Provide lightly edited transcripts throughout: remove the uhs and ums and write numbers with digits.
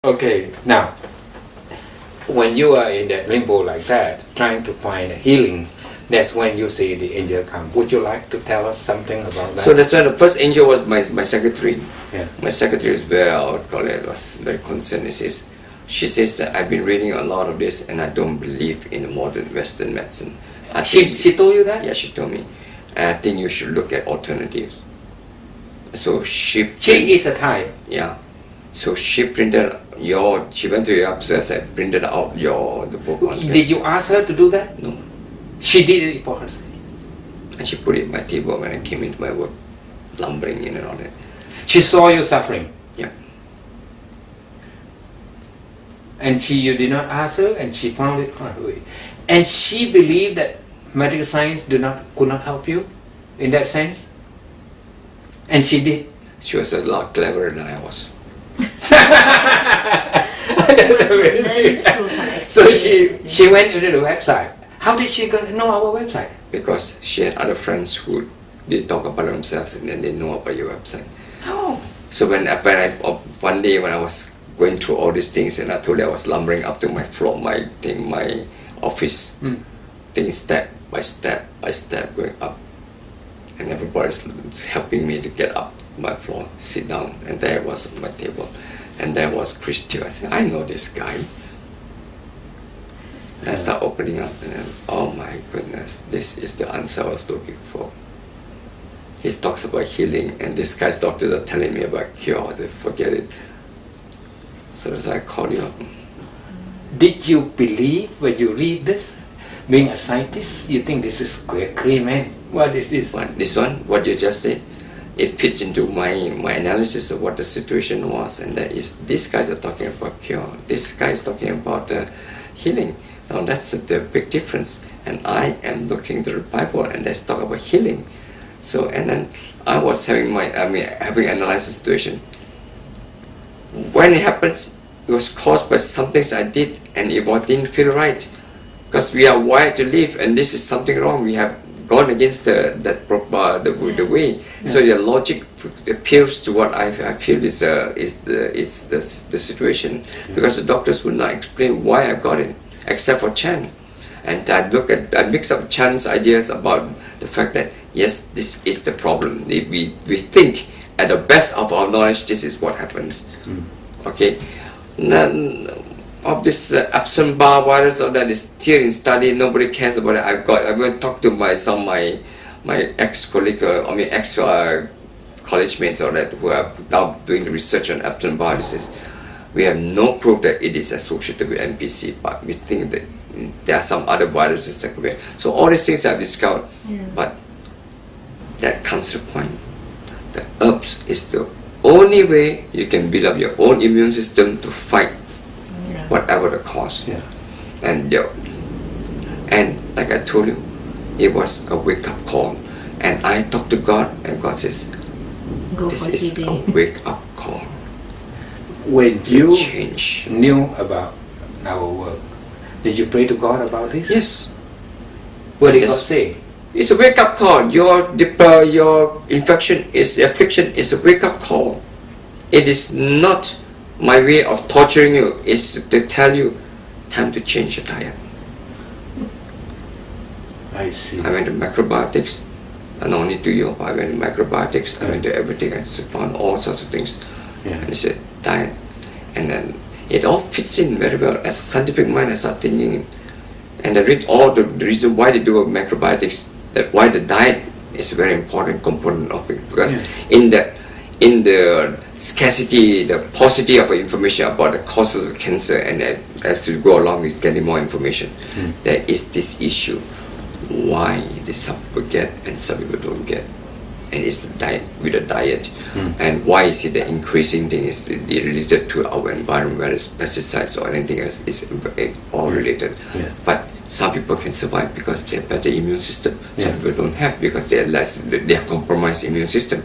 Okay, now, when you are in that limbo like that, trying to find a healing, that's when you see the angel come. Would you like to tell us something about that? So that's why the first angel was my secretary. Yeah. My secretary is very, I would call it, was very concerned. She says that I've been reading a lot of this and I don't believe in modern Western medicine. She told you that? Yeah, she told me. And I think you should look at alternatives. So she is a Thai. Yeah. So she printed she went to your upstairs and printed out the book on Did you ask her to do that? No. She did it for herself. And she put it on my table when I came into my work, lumbering in and all that. She saw you suffering. Yeah. And you did not ask her, and she found it on her way. And she believed that medical science could not help you in that sense. And she did. She was a lot cleverer than I was. So she went into the website. How did she know our website? Because she had other friends who they talk about themselves and then they know about your website. Oh. So when I one day when I was going through all these things and I told her I was lumbering up to my floor, my office, things step by step going up, and everybody's helping me to get up my floor, sit down, and there it was on my table, and there was Chris too. I said, I know this guy. And I start opening up, and oh my goodness, this is the answer I was looking for. He talks about healing, and this guy's doctors are telling me about cure. I said, forget it. So that's why I called you up. Did you believe when you read this? Being a scientist, you think this is great, man. What is this? This one, what you just said, it fits into my analysis of what the situation was, and that is, these guys are talking about cure. This guy is talking about healing. Now that's the big difference. And I am looking at the Bible, and let's talk about healing. So, and then I was having analyzed the situation. When it happens, it was caused by some things I did, and it didn't feel right. Because we are wired to live, and this is something wrong. We have gone against the way. Yeah. So the logic appeals to what I feel is the situation. Yeah. Because the doctors would not explain why I got it, except for Chan. And I mix up Chan's ideas about the fact that yes, this is the problem. We think at the best of our knowledge, this is what happens. Okay. None of this Epstein-Barr virus, or that is still in study. Nobody cares about it. I went to talk to my ex-colleague, college mates, or that who are now doing the research on Epstein-Barr disease. We have no proof that it is associated with NPC, but we think that there are some other viruses that could be. So all these things are discovered, but that comes to the point. The herbs is the only way you can build up your own immune system to fight whatever the cause. Yeah. And like I told you, it was a wake-up call. And I talked to God, and God says, this is a wake-up call. When you change. Knew about our work, did you pray to God about this? Yes. What did God say? It's a wake-up call. Your affliction is a wake-up call. It is not my way of torturing you. It's to tell you, time to change your diet. I see. I went to macrobiotics, and not only to you, I went to macrobiotics. I went to everything. I found all sorts of things. Yeah. And he said, diet. And then it all fits in very well. As a scientific mind, I start thinking, and I read all the reason why they do macrobiotics, that why the diet is a very important component of it. Because in the scarcity, the paucity of information about the causes of cancer, and as you go along with getting more information, there is this issue. Why did some people get and some people don't get? And it's the diet, with the diet. And why is it the increasing thing is related to our environment, whether it's pesticides or anything else, is all related. But some people can survive because they have better immune system. Some people don't have because they have compromised immune system.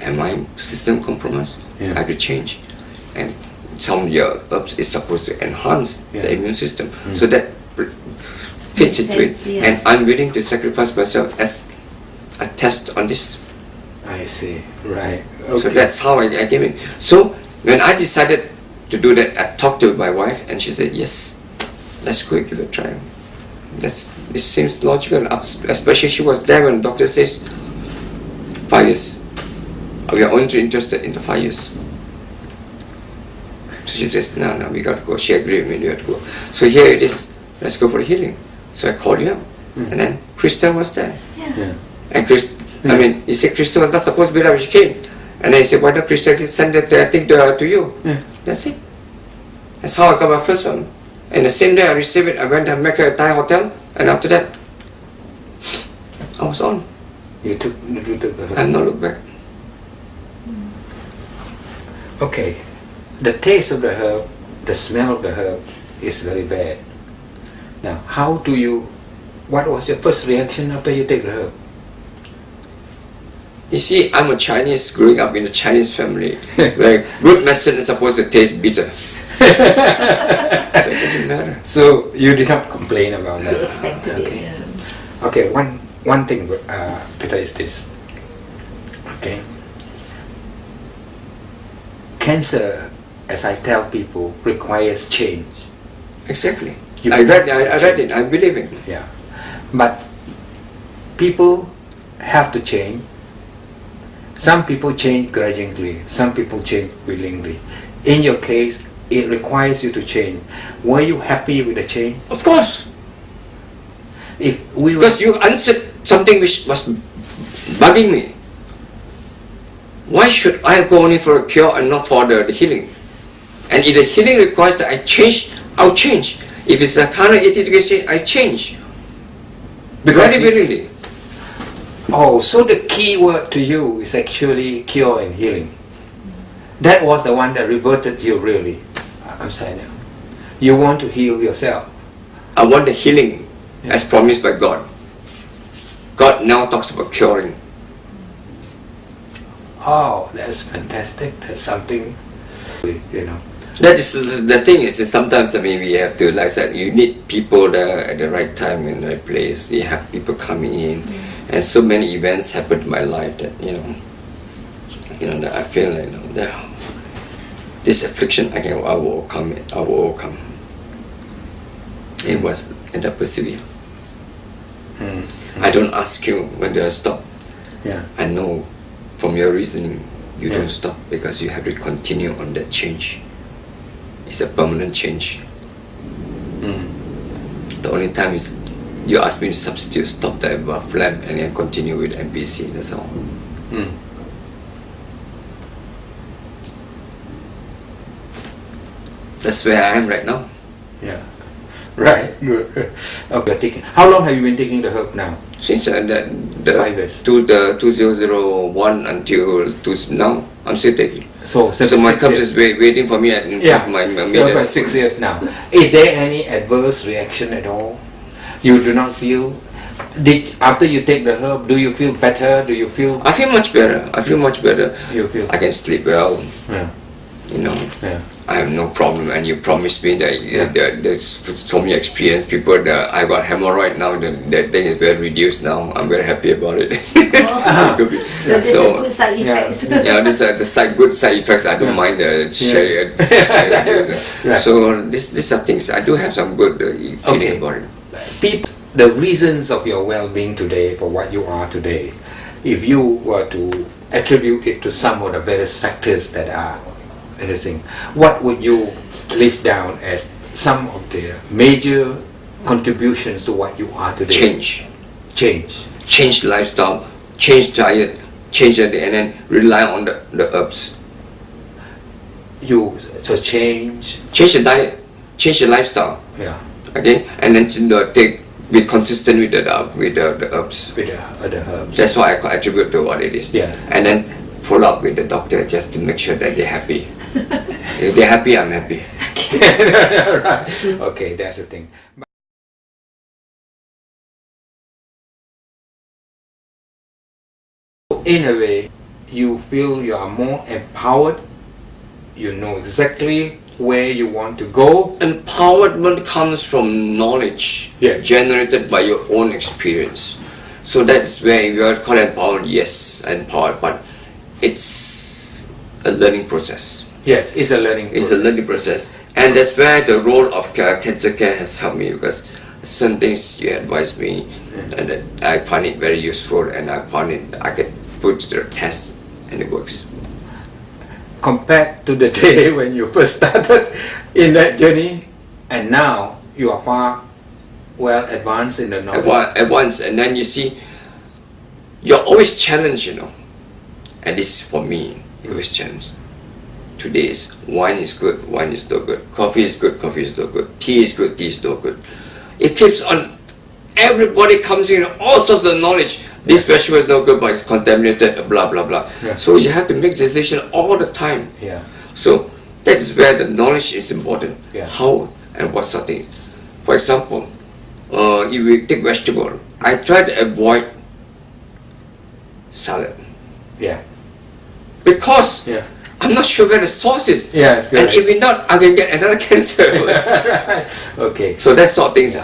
And my system compromised. I have to change. And some of your herbs is supposed to enhance the immune system. So that fits into it. And I'm willing to sacrifice myself as a test on this. I see. Right. Okay. So that's how I came in. So when I decided to do that, I talked to my wife, and she said, yes, let's go give it a try. It seems logical, especially she was there when the doctor says 5 years. We are only interested in the 5 years. So she says, no, we got to go. She agreed with me, we have to go. So here it is, let's go for the healing. So I called you up, and then Krista was there. Yeah. And he said Krista was not supposed to be there when she came. And then he said, why don't Krista send that thing to you? Yeah. That's it. That's how I got my first one. And the same day I received it, I went and make a Thai hotel, and after that, I was on. You took the I no look back. Okay, the taste of the herb, the smell of the herb is very bad. Now, what was your first reaction after you take the herb? You see, I'm a Chinese, growing up in a Chinese family, where good medicine is supposed to taste bitter. So it doesn't matter. So you did not complain about that. You expected it, Okay. yeah. Okay, one thing, Peter, is this. Okay. Cancer, as I tell people, requires change. Exactly. You- I read it, I believe it. Yeah. But people have to change. Some people change grudgingly, some people change willingly. In your case, it requires you to change. Were you happy with the change? Of course. If we were, Because you answered something which was bugging me. Why should I go only for a cure and not for the healing? And if the healing requires that I change, I'll change. If it's a 180 degrees change, I change. because Very, you- really. Oh, so the key word to you is actually cure and healing. That was the one that reverted you really. I'm saying now. You want to heal yourself. I want the healing Yeah. as promised by God. God now talks about curing. Oh, that's fantastic. That's something, you know. That is the thing is that sometimes we have to, like I said, you need people there at the right time in the right place. You have people coming in, and so many events happened in my life that that I feel like that this affliction I will overcome it. I will overcome. It was and I persevere. I don't ask you when do I stop. Yeah. I know from your reasoning you Yeah. don't stop because you have to continue on that change. It's a permanent change. The only time is you ask me to substitute, stop the flame and then continue with NPC, that's all. That's where I am right now. Yeah. Right. Good. Okay. How long have you been taking the herb now? Since 5 years. to the 2001 until now, I'm still taking. So My cup is waiting for me at my so meters. about 6 years now. Is there any adverse reaction at all? You do not feel? After you take the herb, do you feel better? Do you feel? I feel much better. You feel? I can sleep well. Yeah. Yeah. I have no problem, and you promised me that there's so many experienced people that I got hemorrhoid now. That thing is very reduced now. I'm very happy about it. There's So, a good side effects. yeah, these are the good side effects. I don't mind share. Right. So these are things I do have some good feeling Okay. about it. People, the reasons of your well-being today, for what you are today, if you were to attribute it to some of the various factors that are anything, what would you list down as some of the major contributions to what you are today? Change lifestyle, change diet, change and then rely on the herbs. Change. Change the diet, change the lifestyle. Yeah. Okay, and then be consistent with the herbs. With the other herbs. That's why I attribute to what it is. Yeah. And then follow up with the doctor just to make sure that they're happy. If they're happy, I'm happy. Right. Okay, that's the thing. In a way, you feel you are more empowered. You know exactly where you want to go. Empowerment comes from knowledge generated by your own experience. So that's where you are called empowered. Yes, empowered, but it's a learning process. Yes, it's a learning It's a learning process, and that's where the role of cancer care has helped me, because some things you advise me, and that I find it very useful, and I found it I can put to the test, and it works. Compared to the day when you first started in that journey, and now you are far well advanced in the knowledge. At once, and then you see, you're always challenged, at least for me, you're always challenged. Today is wine is good, wine is no good. Coffee is good, coffee is no good. Tea is good, tea is no good. It keeps on. Everybody comes in all sorts of knowledge. This vegetable is no good, but it's contaminated. Blah blah blah. Yeah. So you have to make decision all the time. Yeah. So that is where the knowledge is important. Yeah. How and what sort of things. For example, if we take vegetable, I try to avoid salad Yeah. because Yeah. I'm not sure where the source is. Yeah, it's And correct. if it's not, I can get another cancer. Okay. So that sort of things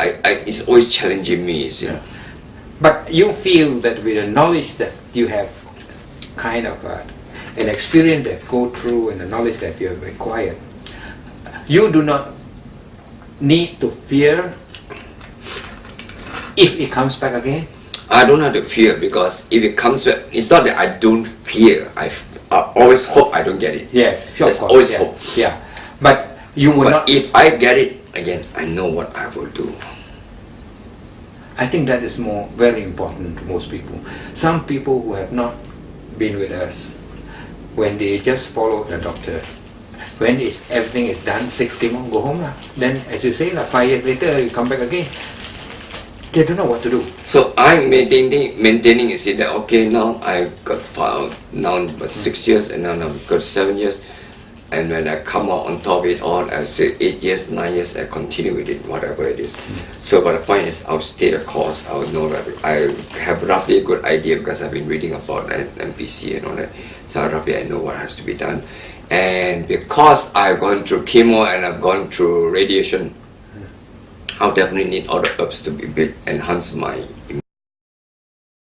it's always challenging me. You see. Yeah. But you feel that with the knowledge that you have kind of an experience that go through and the knowledge that you have acquired, you do not need to fear if it comes back again? I don't have to fear, because if it comes back, it's not that I don't fear. I always hope I don't get it. Yes, sure, There's of course. always Yeah. hope. Yeah. But you will But not. if I get it again, I know what I will do. I think that is very important to most people. Some people who have not been with us, when they just follow the doctor, when everything is done, 60 months, go home. Then, as you say, 5 years later, you come back again. They don't know what to do. So I'm maintaining you see that, okay, now I've got now about 6 years, and now I've got 7 years. And when I come out on top of it all, I say 8 years, 9 years, I continue with it, whatever it is. So but the point is, I'll stay the course. I will know that I have roughly a good idea, because I've been reading about NPC and all that. So roughly I know what has to be done. And because I've gone through chemo and I've gone through radiation, I'll definitely need other herbs to be enhance my